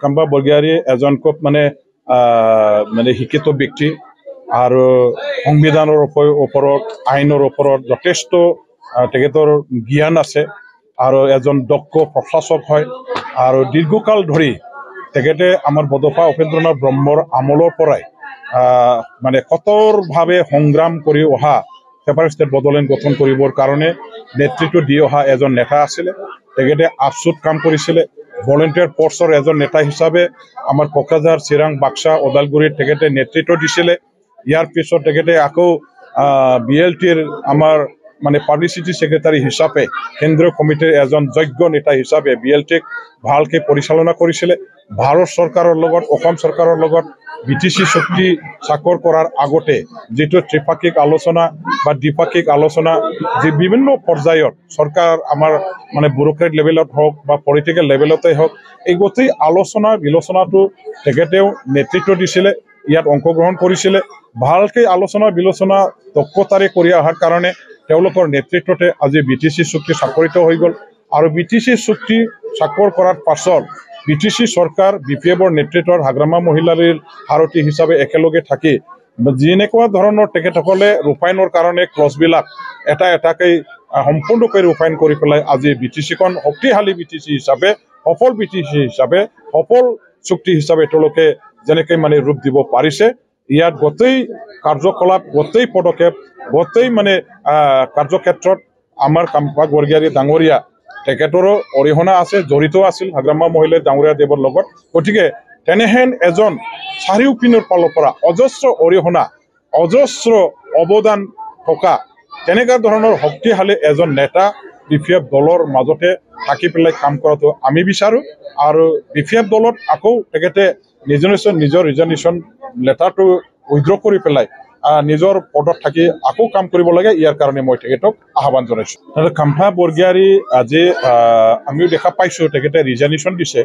কাম্বা বৰগোহাঁই এজন খুব মানে শিক্ষিত ব্যক্তি আৰু সংবিধানৰ ওপৰত আইনৰ ওপৰত যথেষ্ট তেখেতৰ জ্ঞান আছে আৰু এজন দক্ষ প্ৰশাসক হয় আৰু দীৰ্ঘকাল ধৰি তেখেতে আমাৰ বডোফা উপেন্দ্ৰনাথ ব্ৰহ্মৰ আমলৰ পৰাই মানে কঠোৰভাৱে সংগ্ৰাম কৰি অহা ছেপাৰেট ষ্টেট বড়োলেণ্ড গঠন কৰিবৰ কাৰণে নেতৃত্ব দি অহা এজন নেতা আছিলে তেখেতে আপচুত কাম কৰিছিলে ভলেণ্টিয়াৰ ফৰ্চৰ এজন নেতা হিচাপে আমাৰ কোকৰাঝাৰ চিৰাং বাক্সা ওদালগুৰিত তেখেতে নেতৃত্ব দিছিলে ইয়াৰ পিছত তেখেতে আকৌ BLTৰ আমাৰ মানে পাব্লিচিটি সেক্ৰেটাৰী হিচাপে কেন্দ্ৰীয় কমিটিৰ এজন যোগ্য নেতা হিচাপে BLTক ভালকে পৰিচালনা কৰিছিলে ভাৰত চৰকাৰৰ লগত অসম চৰকাৰৰ লগত BTC চুক্তি স্বাক্ষৰ কৰাৰ আগতে যেটো ত্ৰিপাক্ষিক আলোচনা বা দ্বিপাক্ষিক আলোচনা যে বিভিন্ন পৰ্যায়ত চৰকাৰ আমাৰ মানে ব্যুৰোক্ৰেট লেভেলত হওক বা পলিটিক্যাল লেভেলতে হওক এই গোটেই আলোচনা বিলোচনাটো তেখেতেও নেতৃত্ব দিছিলে ইয়াত অংশগ্ৰহণ কৰিছিলে ভালকে আলোচনা বিলোচনা দক্ষতাৰে কৰি অহাৰ কাৰণে তেওঁলোকৰ নেতৃত্বতে আজি BTC চুক্তি স্বাক্ষৰিত হৈ গ'ল আৰু BTC চুক্তি স্বাক্ষৰ কৰাৰ পাছত BTC চৰকাৰ BPFৰ নেতৃত্বৰ হাগ্ৰামা মহিলাৰ সাৰথী হিচাপে একেলগে থাকি যেনেকুৱা ধৰণৰ তেখেতসকলে ৰূপায়ণৰ কাৰণে ক্লজবিলাক এটাকৈ সম্পূৰ্ণকৈ ৰূপায়ণ কৰি পেলাই আজি BTCখন শক্তিশালী BTC হিচাপে সফল BTC হিচাপে সফল চুক্তি হিচাপে তেওঁলোকে যেনেকৈ মানে ৰূপ দিব পাৰিছে ইয়াত গোটেই কাৰ্যকলাপ গোটেই পদক্ষেপ গোটেই মানে কাৰ্যক্ষেত্ৰত আমাৰ কাম্বা বৰগোহাঁই ডাঙৰীয়া তেখেতৰো অৰিহণা আছে জড়িত আছিল হাগ্ৰামা মহিলা ডাঙৰীয়া দেৱৰ লগত গতিকে তেনেহেন এজন চাৰিওপিনৰ ফালৰ পৰা অজস্ৰ অৰিহণা অজস্ৰ অৱদান থকা তেনেকুৱা ধৰণৰ শক্তিশালী এজন নেতা BPF দলৰ মাজতে থাকি পেলাই কাম কৰাটো আমি বিচাৰো আৰু BPF দলত আকৌ তেখেতে নিজৰ ৰিজনেশ্যন লেটাৰটো উইথড্ৰ কৰি পেলাই নিজৰ পদত থাকি আকৌ কাম কৰিব লাগে ইয়াৰ কাৰণে মই তেখেতক আহ্বান জনাইছো কাম্বা বৰগোহাঁই আজি আমিও দেখা পাইছো তেখেতে ৰিজনেশ্যন দিছে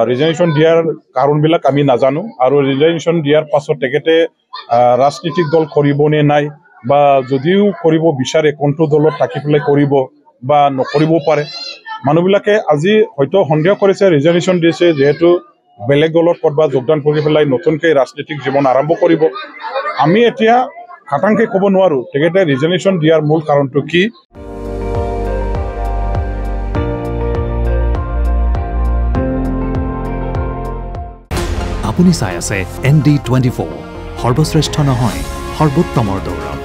ৰিজনেশ্যন দিয়াৰ কাৰণবিলাক আমি নাজানো আৰু ৰিজনেশ্যন দিয়াৰ পাছত তেখেতে ৰাজনীতিক দল কৰিব নে নাই বা যদিও কৰিব বিচাৰে কোনটো দলত থাকি পেলাই কৰিব বা নকৰিব পাৰে মানুহবিলাকে আজি হয়তো সন্দেহ কৰিছে ৰিজনেশ্যন দিছে যেহেতু বেলেগ দলত কৰবা যোগদান কৰি পেলাই নতুনকৈ ৰাজনীতিক জীৱন আৰম্ভ কৰিব আমি এতিয়া খাটাংকে ক'ব নোৱাৰো তেখেতে ৰিজনেশ্যন দিয়াৰ মূল কাৰণটো কি আপুনি চাই আছে ND24 সৰ্বশ্ৰেষ্ঠ নহয় সৰ্বোত্তমৰ দৌৰ